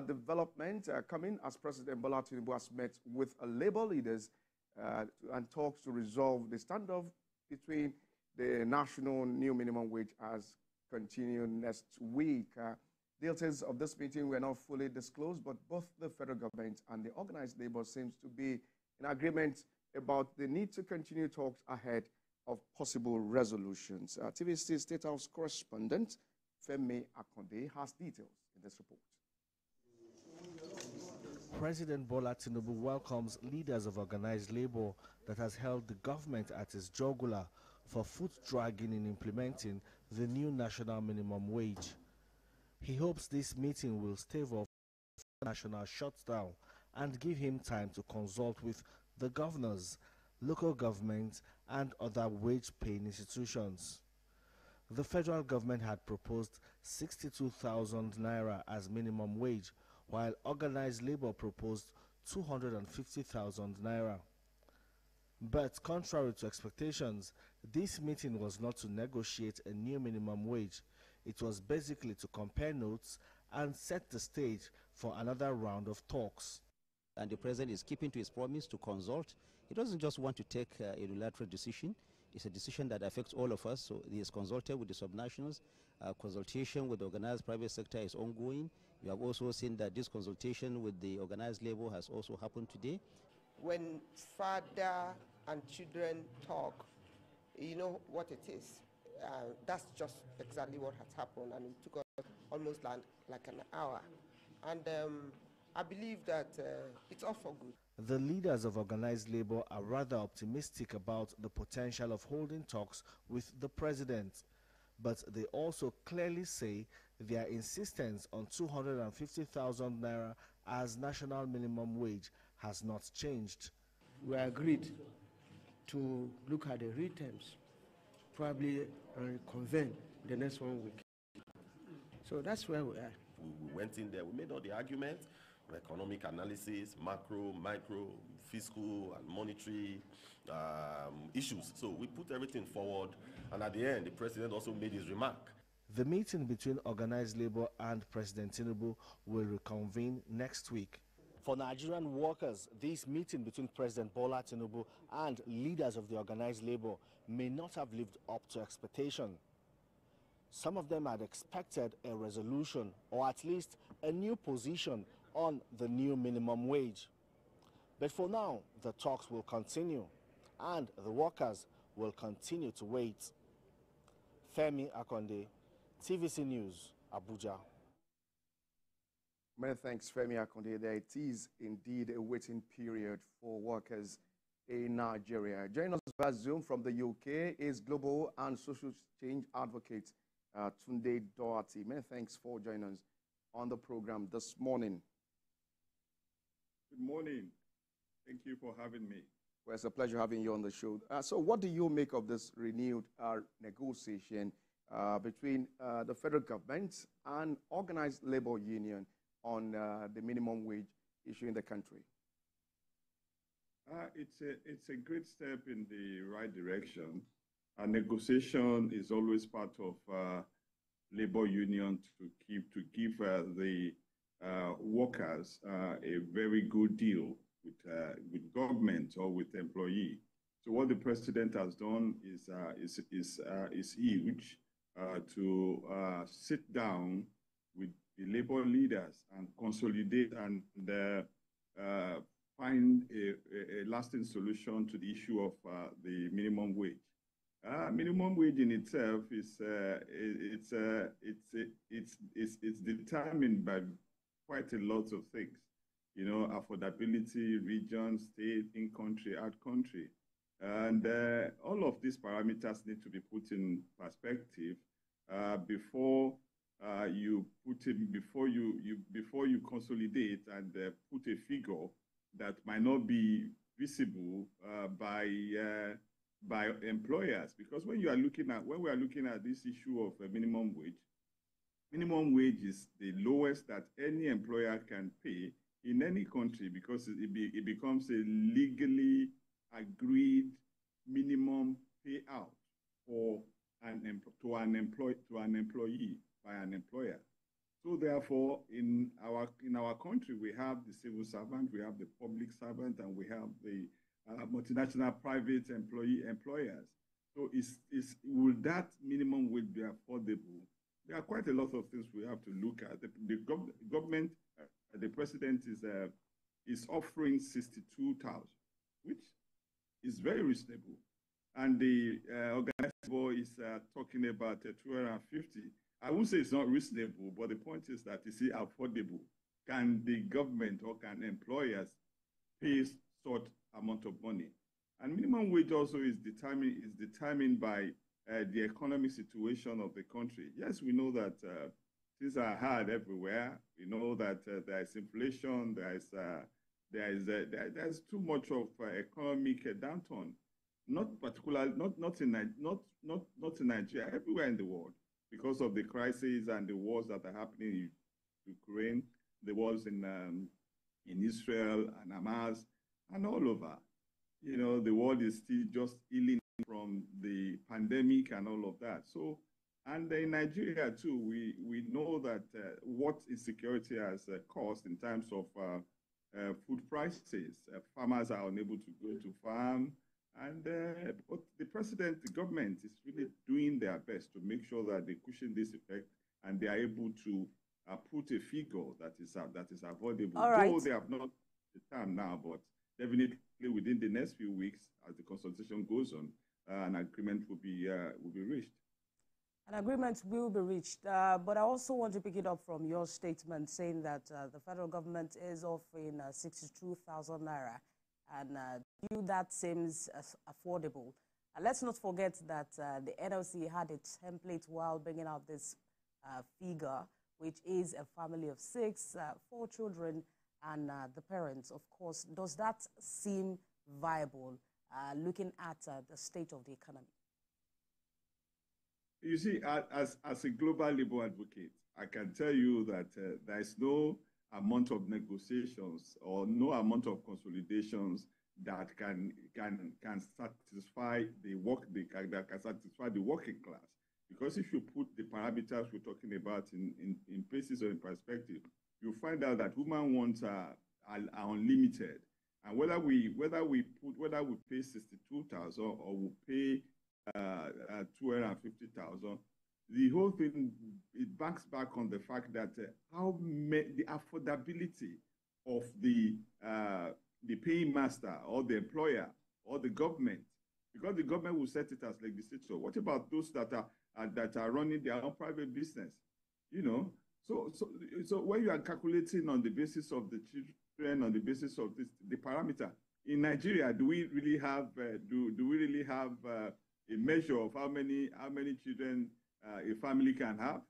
development coming as President Bola Tinubu has met with labor leaders and talks to resolve the standoff between the national new minimum wage as continue next week. Details of this meeting were not fully disclosed, but both the federal government and the organized labor seems to be in agreement about the need to continue talks ahead of possible resolutions. TVC State House correspondent Femi Akonde has details in this report. President Bola Tinubu welcomes leaders of organized labor that has held the government at its jugular for foot dragging in implementing the new national minimum wage. He hopes this meeting will stave off the national shutdown and give him time to consult with the governors, local governments, and other wage-paying institutions. The federal government had proposed 62,000 naira as minimum wage, while organized labor proposed 250,000 naira. But contrary to expectations, this meeting was not to negotiate a new minimum wage. It was basically to compare notes and set the stage for another round of talks. And the president is keeping to his promise to consult. He doesn't just want to take a unilateral decision. It's a decision that affects all of us. So he has consulted with the subnationals. Consultation with the organized private sector is ongoing. You have also seen that this consultation with the organized labor has also happened today. When father and children talk, you know what it is. That's just exactly what has happened, and it took us almost like an hour. And I believe that it's all for good. The leaders of organized labor are rather optimistic about the potential of holding talks with the president, but they also clearly say their insistence on 250,000 naira as national minimum wage has not changed. We agreed to look at the real terms, probably convene the next 1 week. So that's where we are. We went in there, we made all the arguments, economic analysis, macro, micro, fiscal and monetary issues. So we put everything forward, and at the end, the president also made his remark. The meeting between organized labor and President Tinubu will reconvene next week. For Nigerian workers, this meeting between President Bola Tinubu and leaders of the organized labor may not have lived up to expectation. Some of them had expected a resolution or at least a new position on the new minimum wage. But for now, the talks will continue and the workers will continue to wait. Femi Akonde, TVC News, Abuja. Many thanks, Femi Akonde. There it is indeed a waiting period for workers in Nigeria. Joining us via Zoom from the UK is global and social change advocate Tunde Doherty. Many thanks for joining us on the program this morning. Good morning. Thank you for having me. Well, it's a pleasure having you on the show. So what do you make of this renewed negotiation between the federal government and organized labor union on the minimum wage issue in the country? It's a great step in the right direction. A negotiation is always part of labor union to give the workers a very good deal with government or with employee. So what the president has done is huge to sit down with the labor leaders and consolidate and find a lasting solution to the issue of the minimum wage. Minimum wage in itself is it's determined by quite a lot of things, you know, affordability, region, state, in country, out country, and all of these parameters need to be put in perspective before you consolidate and put a figure that might not be visible by employers. Because when we are looking at this issue of minimum wage is the lowest that any employer can pay in any country, because it becomes a legally agreed minimum payout for to an employee by an employer. So therefore, in country, we have the civil servant, we have the public servant, and we have the multinational private employers. So will that minimum wage be affordable? There are quite a lot of things we have to look at. The government, the president is offering 62,000, which is very reasonable. And the organized labor is talking about 250. I won't say it's not reasonable, but the point is that is it affordable? Can the government or can employers pay such amount of money? And minimum wage also is determined by the economic situation of the country. Yes, we know that things are hard everywhere. We know that there is inflation, there's too much of economic downturn. Not in Nigeria, everywhere in the world, because of the crises and the wars that are happening in Ukraine, the wars in Israel and Hamas, and all over. You know, the world is still just healing from the pandemic and all of that. So, and in Nigeria too, we know that what insecurity has caused in terms of food prices. Farmers are unable to go to farm. And but the president, the government is really doing their best to make sure that they cushion this effect and they are able to put a figure that is affordable. All right. Though they have not the time now, but definitely within the next few weeks, as the consultation goes on, an agreement will be reached. An agreement will be reached, but I also want to pick it up from your statement saying that the federal government is offering 62,000 naira. And to you, that seems affordable. Let's not forget that the NLC had a template while bringing out this figure, which is a family of 6, 4 children, and the parents, of course. Does that seem viable, looking at the state of the economy? You see, as a global labor advocate, I can tell you that there is no amount of negotiations or no amount of consolidations that can satisfy the working class. Because if you put the parameters we're talking about in places or in perspective, you find out that human wants are unlimited. And whether we pay 62,000 or we pay 250,000, the whole thing, it backs back on the fact that the affordability of the paying master or the employer or the government, because the government will set it as legislature. What about those that are running their own private business? You know, so when you are calculating on the basis of the children, on the basis of the parameter in Nigeria, do we really have a measure of how many children a family can have?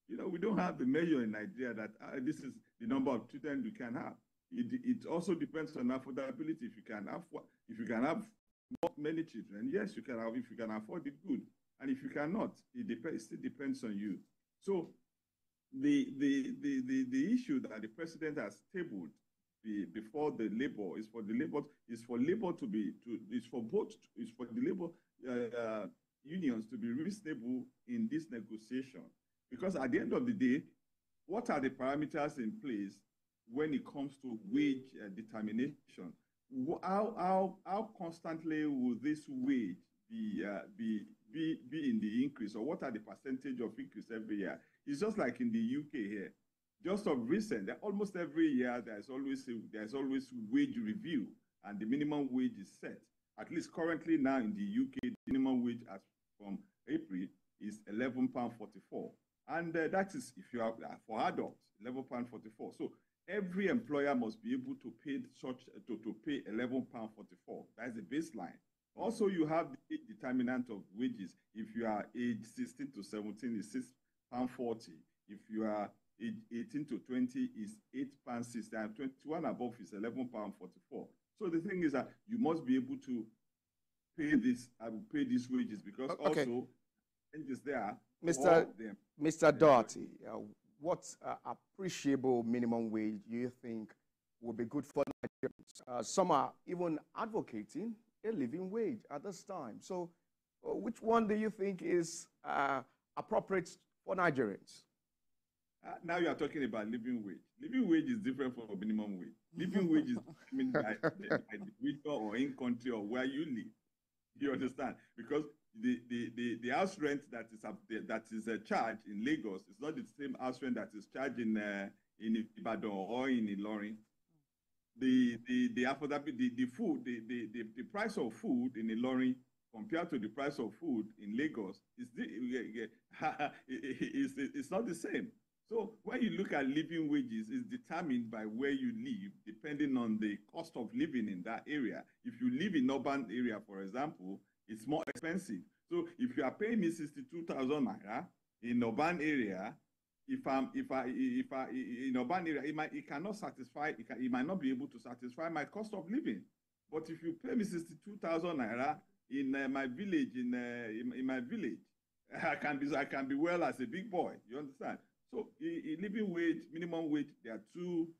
You know, we don't have the measure in Nigeria that this is the number of children you can have. It also depends on affordability. If you can have many children, yes, you can have. If you can afford it, good. And if you cannot, it still depends on you. So the issue that the president has tabled before the labor is for the labor unions to be reasonable in this negotiation. Because at the end of the day, what are the parameters in place when it comes to wage determination? How constantly will this wage be in the increase, or what are the percentage of increase every year? It's just like in the UK here. Just of recent, almost every year there's always wage review, and the minimum wage is set. At least currently now in the UK, the minimum wage as from April is £11.44, and that is, if you are for adults, £11.44. So every employer must be able to pay to pay £11.44. That's the baseline. Also, you have the age determinant of wages. If you are age 16 to 17, it's £6.40. If you are age 18 to 20, it's £8.60. And 21 above is £11.44. So the thing is that you must be able to pay these wages, because also changes there. Mr. Doherty, what appreciable minimum wage do you think would be good for Nigerians? Some are even advocating a living wage at this time. So which one do you think is appropriate for Nigerians? Now you are talking about living wage. Living wage is different from minimum wage. Living wage is determined by the region or in country or where you live. You understand? Because the house rent that is charged in Lagos is not the same house rent that is charged in Ibadan or in Ilorin. The food, the price of food in Ilorin compared to the price of food in Lagos it's not the same. So when you look at living wages, it's determined by where you live, depending on the cost of living in that area. If you live in urban area, for example, it's more expensive. So if you are paying me 62,000 naira in urban area, in urban area, it cannot satisfy. It might not be able to satisfy my cost of living. But if you pay me 62,000 naira in my village, in my village, I can be well as a big boy. You understand? So living wage, minimum wage, they are two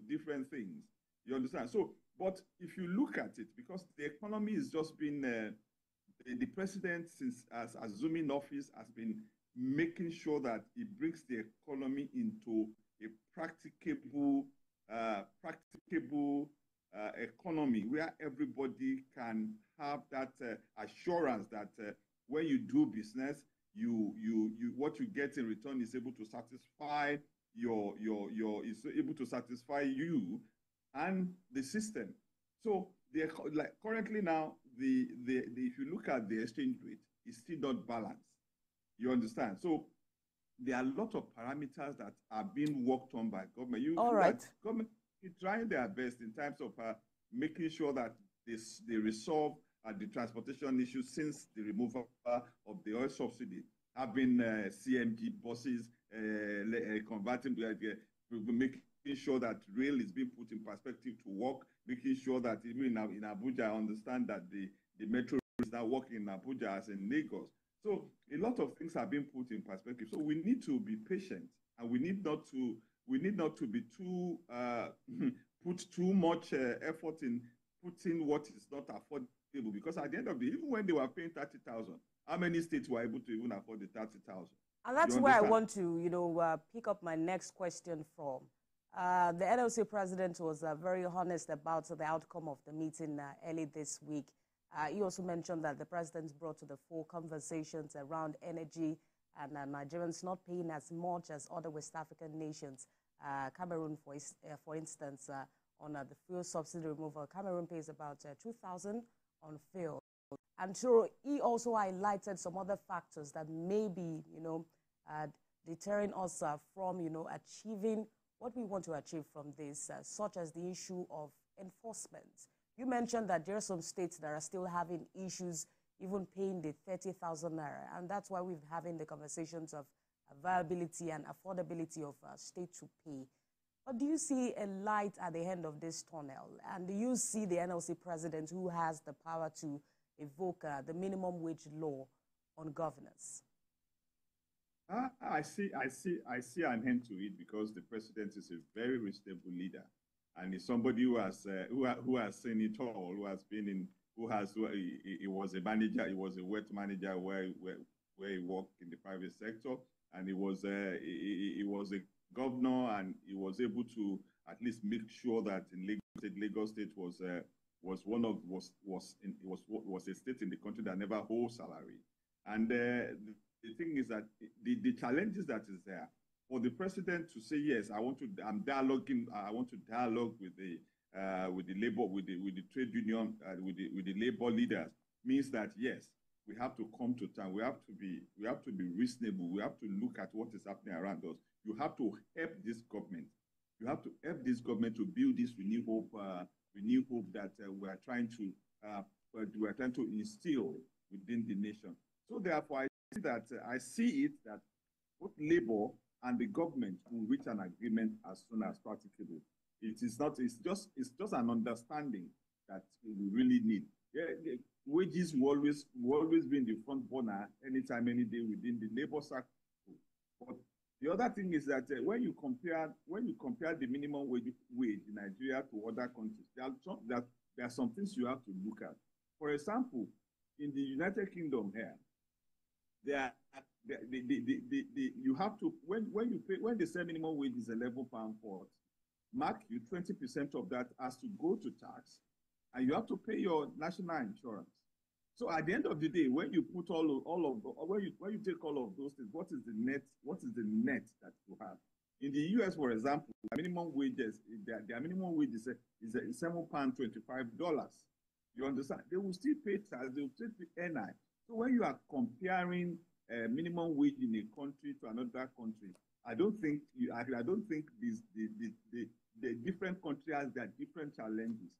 different things. You understand? So, but if you look at it, because the economy has just been, the president, since as assuming office, has been making sure that it brings the economy into a practicable economy where everybody can have that assurance that when you do business, what you get in return is able to satisfy is able to satisfy you and the system. So like currently now, if you look at the exchange rate, it's still not balanced. You understand? So there are a lot of parameters that are being worked on by government. All right. Government is trying their best in terms of making sure that they resolve the transportation issue since the removal of the oil subsidy. Having CMG buses converting, making sure that rail is being put in perspective to work, making sure that even in Abuja, I understand that the metro is now working in Abuja as in Lagos. So a lot of things are being put in perspective. So we need to be patient, and we need not to be too put too much effort in putting what is not affordable. Because at the end of the day, even when they were paying 30,000, how many states were able to even afford the 30,000? And that's where I want to, pick up my next question from. The NLC president was very honest about the outcome of the meeting early this week. He also mentioned that the president brought to the fore conversations around energy and Nigerians not paying as much as other West African nations. Cameroon, for instance, on the fuel subsidy removal, Cameroon pays about 2,000 on fuel. And so he also highlighted some other factors that may be, deterring us from, achieving what we want to achieve from this, such as the issue of enforcement. You mentioned that there are some states that are still having issues even paying the 30,000 naira, and that's why we're having the conversations of viability and affordability of state to pay. But do you see a light at the end of this tunnel? And do you see the NLC president who has the power to evoke the minimum wage law on governors? I see an end to it because the president is a very reasonable leader, and is somebody who has seen it all, he was a manager, he was a wet manager where he worked in the private sector, and he was a governor, and he was able to at least make sure that in Lagos State was a state in the country that never holds salary. And the thing is that the challenges that is there for the president to say yes, I want to dialogue with the labor, with the trade union, with the labor leaders, means that yes, we have to come to terms. We have to be reasonable. We have to look at what is happening around us. You have to help this government. You have to help this government to build this renewed hope that we are trying to instill within the nation. So therefore, I see it that both labor and the government will reach an agreement as soon as practicable. It's just an understanding that we really need. Yeah, wages will always be in the front burner anytime, any day within the labor sector. But the other thing is that when you compare the minimum wage in Nigeria to other countries, there are some things you have to look at. For example, in the United Kingdom here, there are you have to, when they say minimum wage is £11 mark you 20% of that has to go to tax, and you have to pay your national insurance. So at the end of the day, when you put when you take all of those things, what is the net? What is the net that you have? In the US, for example, minimum wages, their minimum wage is £7.25. You understand? They will still pay tax, they will still pay NI. So when you are comparing minimum wage in a country to another country, I don't think the different countries have their different challenges.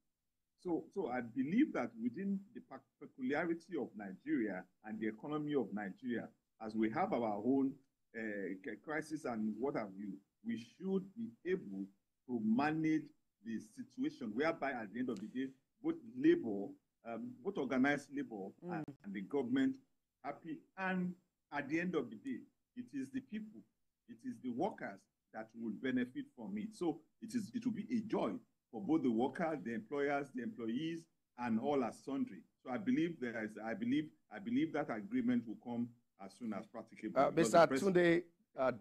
So I believe that within the peculiarity of Nigeria and the economy of Nigeria, as we have our own crisis and what have you, we should be able to manage the situation whereby at the end of the day, both labor, both organized labor and the government happy. And at the end of the day, it is the people, it is the workers that will benefit from it. So it will be a joy for both the workers, the employers, the employees, and all as sundry. So I believe that agreement will come as soon as practicable. Mr. Tunde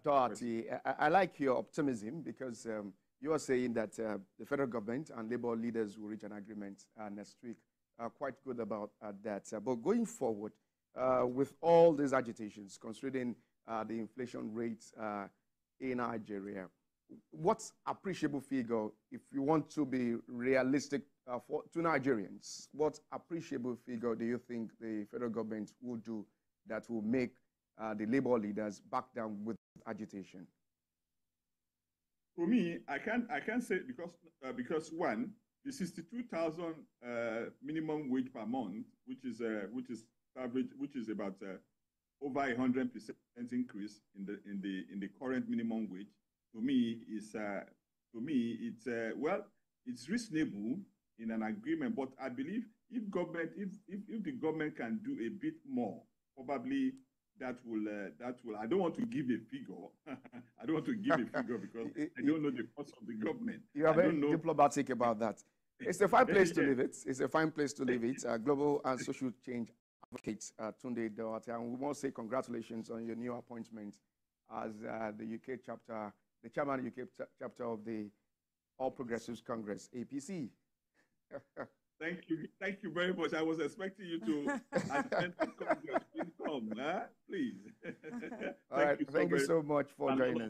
Doherty, I like your optimism, because you are saying that the federal government and labor leaders will reach an agreement next week. Quite good about that. But going forward, with all these agitations, considering the inflation rates in Nigeria, what's appreciable figure, if you want to be realistic to Nigerians, what appreciable figure do you think the federal government will do that will make the labor leaders back down with agitation? For me, I can't say, because one, the 62,000 minimum wage per month, which is average, which is about over 100% increase in the current minimum wage. To me, it's it's reasonable in an agreement. But I believe if the government can do a bit more, probably that will. I don't want to give a figure. I don't want to give a figure because I don't know the cost of the government. You are very diplomatic about that. It's a fine place to leave it. It's a fine place to leave it. Global and social change advocate Tunde Doherty, and we want to say congratulations on your new appointment as the UK chapter, the chairman of the UK chapter of the All Progressives Congress, APC. Thank you very much. I was expecting you to attend the Congress. Please come, please. All right, thank you so much for joining us.